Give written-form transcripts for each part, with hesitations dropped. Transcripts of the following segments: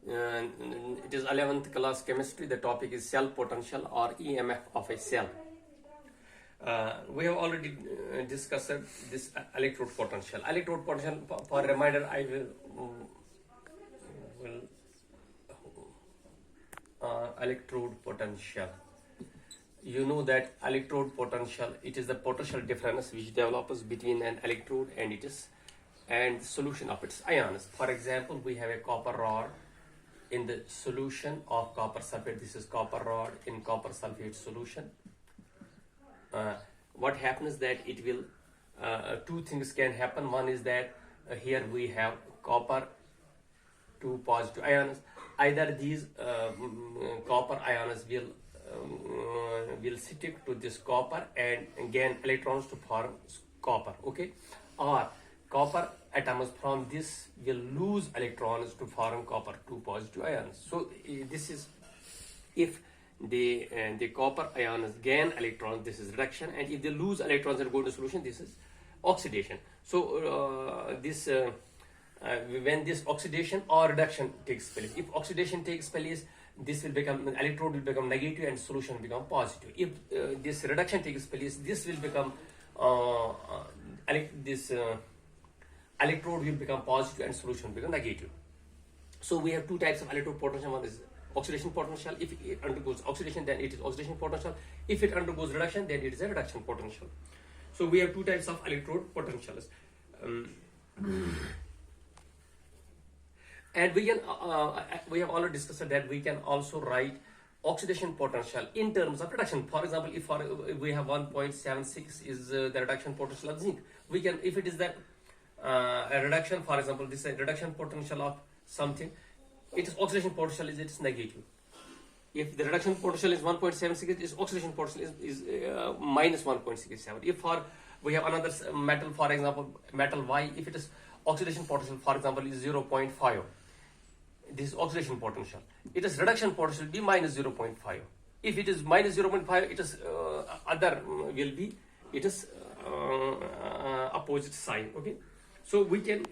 It is 11th class chemistry. The topic is cell potential or EMF of a cell. We have already discussed this electrode potential. Electrode potential, for a reminder, I will electrode potential. You know that electrode potential, it is the potential difference which develops between an electrode and solution of its ions. For example, we have a copper rod in the solution of copper sulfate. This is copper rod in copper sulfate solution. What happens that it will, two things can happen. One is that here we have copper, two positive ions. Either these copper ions will stick to this copper and gain electrons to form copper, okay, or copper atoms from this will lose electrons to form copper, two positive ions. So this is if the copper ions gain electrons, this is reduction, and if they lose electrons and go into solution, this is oxidation. So when this oxidation or reduction takes place, if oxidation takes place, this will become, electrode will become negative and solution will become positive. If this reduction takes place, this will become electrode will become positive and solution will become negative. So we have two types of electrode potential. One is oxidation potential. If it undergoes oxidation, then it is oxidation potential. If it undergoes reduction, then it is a reduction potential. So we have two types of electrode potentials. And we can we have already discussed that we can also write oxidation potential in terms of reduction. For example, if we have 1.76 is the reduction potential of zinc, we can, if it is that a reduction, for example, this is a reduction potential of something, its oxidation potential is negative. If the reduction potential is 1.76, its oxidation potential is minus 1.67. If we have another metal, for example, metal Y, if it is oxidation potential, for example, is 0.5. This is oxidation potential. It is reduction potential be minus 0.5. If it is minus 0.5, it is other will be, it is opposite sign. Okay, so we can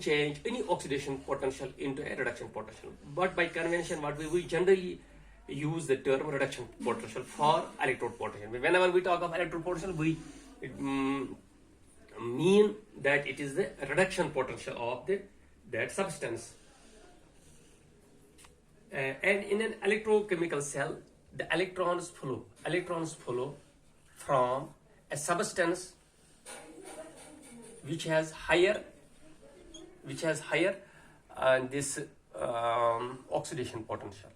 change any oxidation potential into a reduction potential. But by convention, what we generally use the term reduction potential for electrode potential. Whenever we talk of electrode potential, we mean that it is the reduction potential of that substance. And in an electrochemical cell, the electrons flow from a substance which has higher this oxidation potential.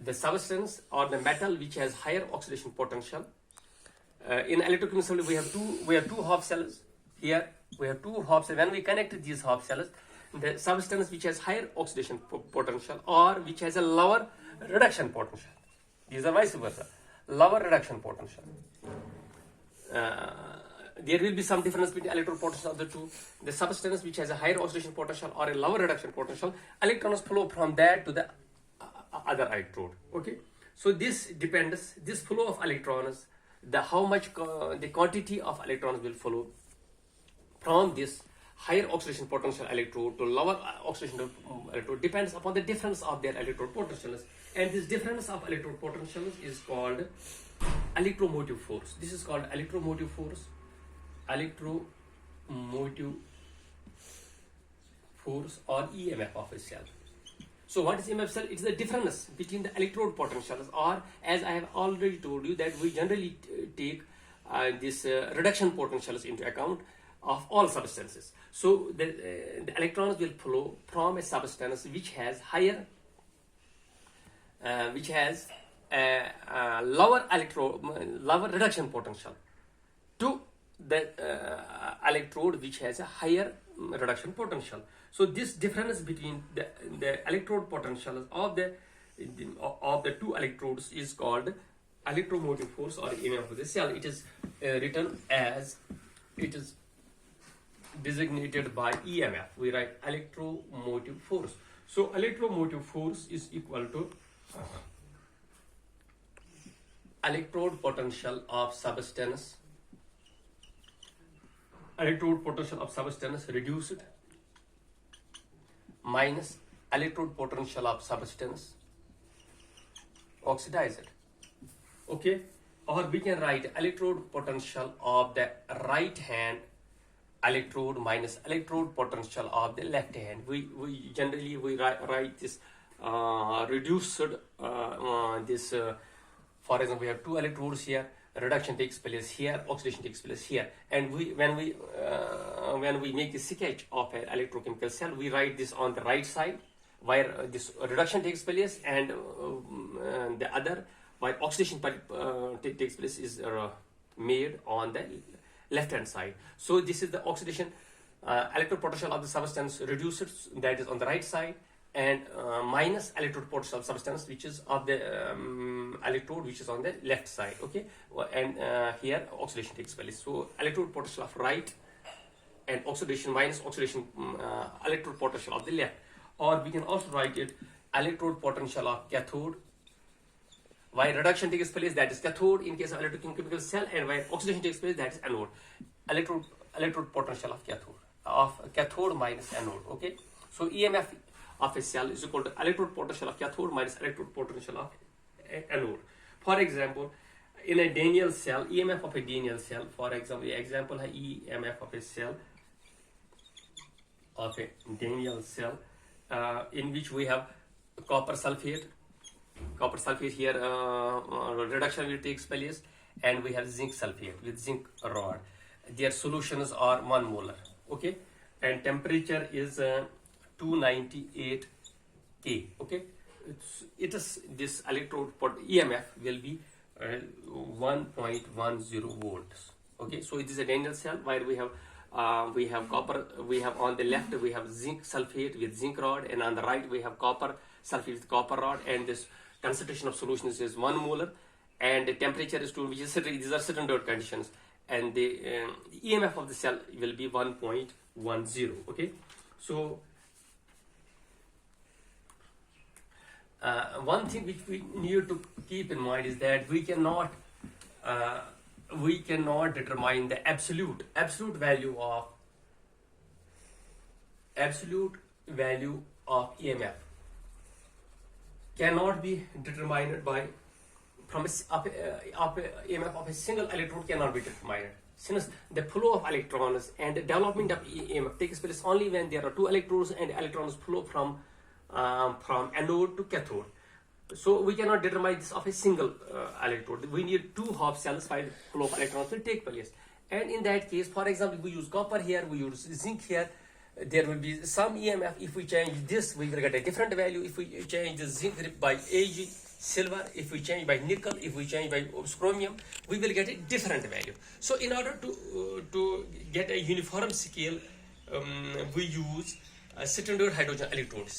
The substance or the metal which has higher oxidation potential. In electrochemical cell, we have two half cells. Here we have two half cells. When we connect these half cells, the substance which has higher oxidation potential or which has a lower reduction potential. These are vice versa. Lower reduction potential. There will be some difference between electrode potential of the two. The substance which has a higher oxidation potential or a lower reduction potential, electrons flow from that to the other electrode. Okay, so this depends. This flow of electrons, how much the quantity of electrons will flow from this higher oxidation potential electrode to lower oxidation electrode depends upon the difference of their electrode potentials. And this difference of electrode potentials is called electromotive force. This is called electromotive force. Electromotive force or EMF of a cell. So what is EMF cell? It is the difference between the electrode potentials, or as I have already told you that we generally take this reduction potentials into account of all substances. So the electrons will flow from a substance which has higher, lower reduction potential to the electrode which has a higher reduction potential. So this difference between the electrode potentials of the two electrodes is called electromotive force or EMF of the cell. It is written as, it is designated by EMF. We write electromotive force. So electromotive force is equal to electrode potential of substance electrode potential of substance reduced minus electrode potential of substance oxidized. Okay, or we can write electrode potential of the right hand electrode minus electrode potential of the left hand. We generally write this reduced this for example, we have two electrodes here, reduction takes place here, oxidation takes place here, and when we make a sketch of an electrochemical cell, we write this on the right side where this reduction takes place, and the other where oxidation takes place is made on the left hand side. So this is the oxidation electrode potential of the substance reduced, that is on the right side, and minus electrode potential of substance which is of the electrode which is on the left side. Okay, and here oxidation takes place. So electrode potential of right and oxidation minus oxidation electrode potential of the left, or we can also write it electrode potential of cathode. Why reduction takes place, that is cathode in case of electrochemical cell, and why oxidation takes place, that is anode. Electrode potential of cathode minus anode. Okay, so EMF of a cell is equal to electrode potential of cathode minus electrode potential of anode. For example, in a Daniell cell, EMF of a Daniell cell, for example, है EMF of a cell in which we have copper sulfate here, reduction will take place, and we have zinc sulfate with zinc rod. Their solutions are 1 molar. Okay, and temperature is 298 K. Okay, it is this electrode EMF will be 1.10 volts. Okay, so it is a Daniell cell where we have copper, we have on the left we have zinc sulfate with zinc rod, and on the right we have copper sulfate with copper rod, and this concentration of solutions is 1 molar, and the temperature is 2, which is these are standard conditions, and the EMF of the cell will be 1.10. Okay, so one thing which we need to keep in mind is that we cannot determine the absolute value of EMF cannot be determined by from EMF of a single electrode cannot be determined, since the flow of electrons and the development of EMF takes place only when there are two electrodes and electrons flow from anode to cathode. So we cannot determine this of a single electrode. We need two half cells while flow of electrons will take place. And in that case, for example, we use copper here, we use zinc here, there will be some EMF. If we change this, we will get a different value. If we change the zinc by Ag, silver, if we change by nickel, if we change by chromium, we will get a different value. So in order to get a uniform scale, we use a standard hydrogen electrode,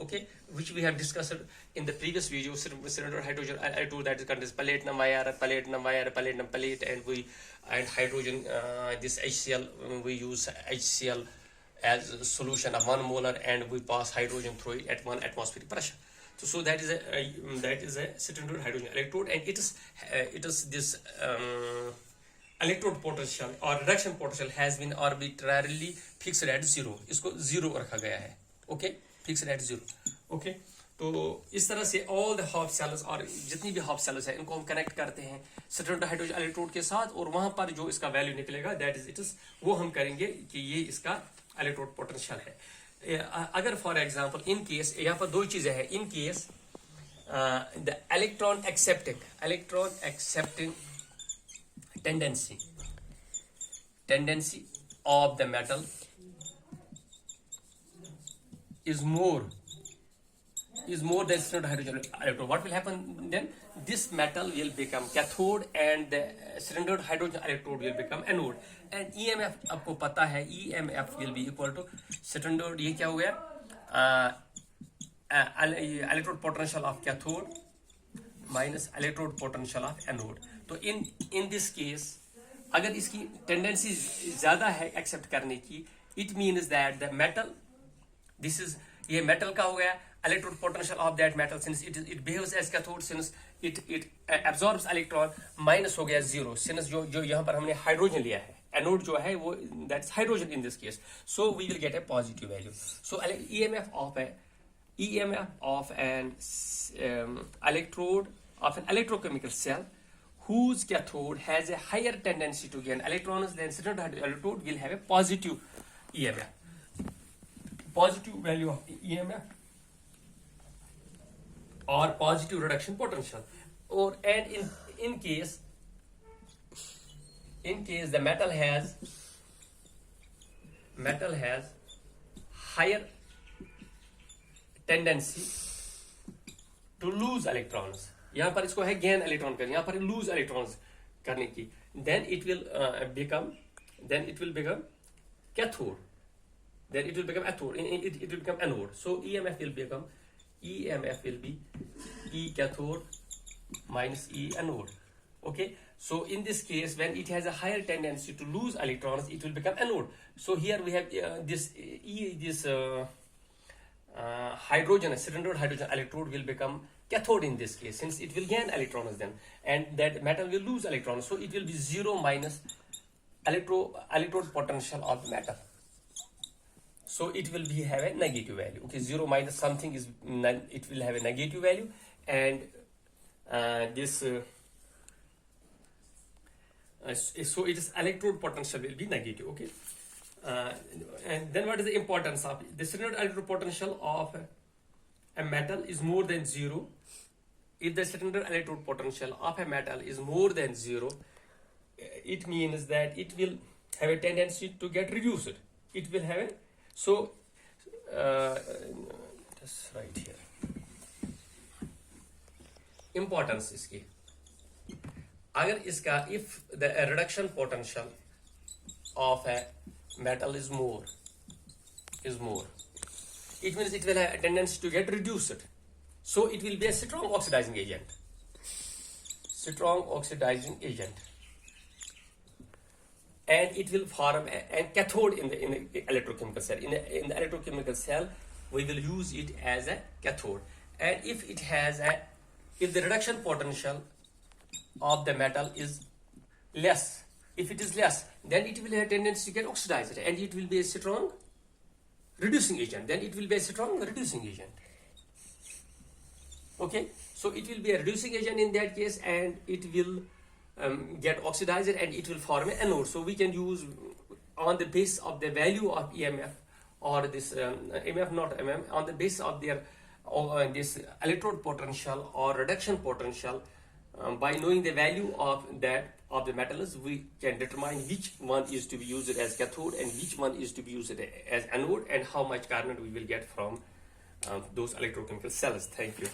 okay, which we have discussed in the previous video. Standard hydrogen electrode, that is contains platinum wire, platinum plate, and hydrogen, this HCl, we use HCl as a solution of 1 molar, and we pass hydrogen through it at 1 atmospheric pressure. So that is a standard hydrogen electrode, and it is this electrode potential or reduction potential has been arbitrarily fixed at 0. इसको 0 रखा गया है. Okay, fixed at 0. Okay, तो इस तरह से all the half cells और जितनी भी half cells है इनको हम कनेक्ट करते हैं standard hydrogen electrode के साथ, और वहाँ पर जो इसका वैल्यू निकलेगा that is it is वो हम करेंगे कि ये इसका electrode potential है. अगर for example in case यहाँ पर दो चीजें हैं. In case the electron accepting tendency of the metal is more than standard hydrogen electrode. What will happen then? This metal will become cathode and the standard hydrogen electrode will become anode. And EMF आपको पता है, EMF will be equal to standard, ये क्या हो गया, electrode potential of cathode minus electrode potential of anode. तो in this case अगर इसकी टेंडेंसी ज्यादा है एक्सेप्ट करने की, it means that the metal, this is ये मेटल का हो गया, electrode potential of that metal since it behaves as cathode, since it absorbs electron, minus हो गया 0 since जो यहाँ पर हमने हाइड्रोजन लिया है, anode जो है वो that's hydrogen in this case, so we will get a positive value. So EMF of an electrode of an electrochemical cell whose cathode has a higher tendency to gain electrons than standard electrode will have a positive EMF. Positive value of EMF or positive reduction potential, or and in case the metal has higher tendency to lose electrons, यहाँ पर इसको है gain electron करनी, यहाँ पर lose electrons करने की, then it will become cathode, then it will become cathode, it will become anode. So EMF will be E cathode minus E anode. Okay, so in this case, when it has a higher tendency to lose electrons, it will become anode. So here we have this hydrogen, a surrendered hydrogen electrode will become cathode in this case, since it will gain electrons then, and that metal will lose electrons. So it will be 0 minus electrode potential of the metal. So it will have a negative value. Okay, 0 minus something is it will have a negative value, and so its electrode potential will be negative. Okay, and then what is the importance of the standard electrode potential of a metal is more than 0? If the standard electrode potential of a metal is more than 0, it means that it will have a tendency to get reduced. It will have a just right here importance इसकी, अगर इसका if the reduction potential of a metal is more, it means it will have a tendency to get reduced. So it will be a strong oxidizing agent. And it will form a cathode in the electrochemical cell. In the electrochemical cell, we will use it as a cathode. And if the reduction potential of the metal is less, then it will have a tendency to get oxidized, and it will be a strong reducing agent. Okay, so it will be a reducing agent in that case, and it will get oxidized, and it will form an anode. So we can use on the basis of the value of EMF or this EMF, not MM, on the basis of their this electrode potential or reduction potential. By knowing the value of the metals, we can determine which one is to be used as cathode and which one is to be used as anode, and how much current we will get from those electrochemical cells. Thank you.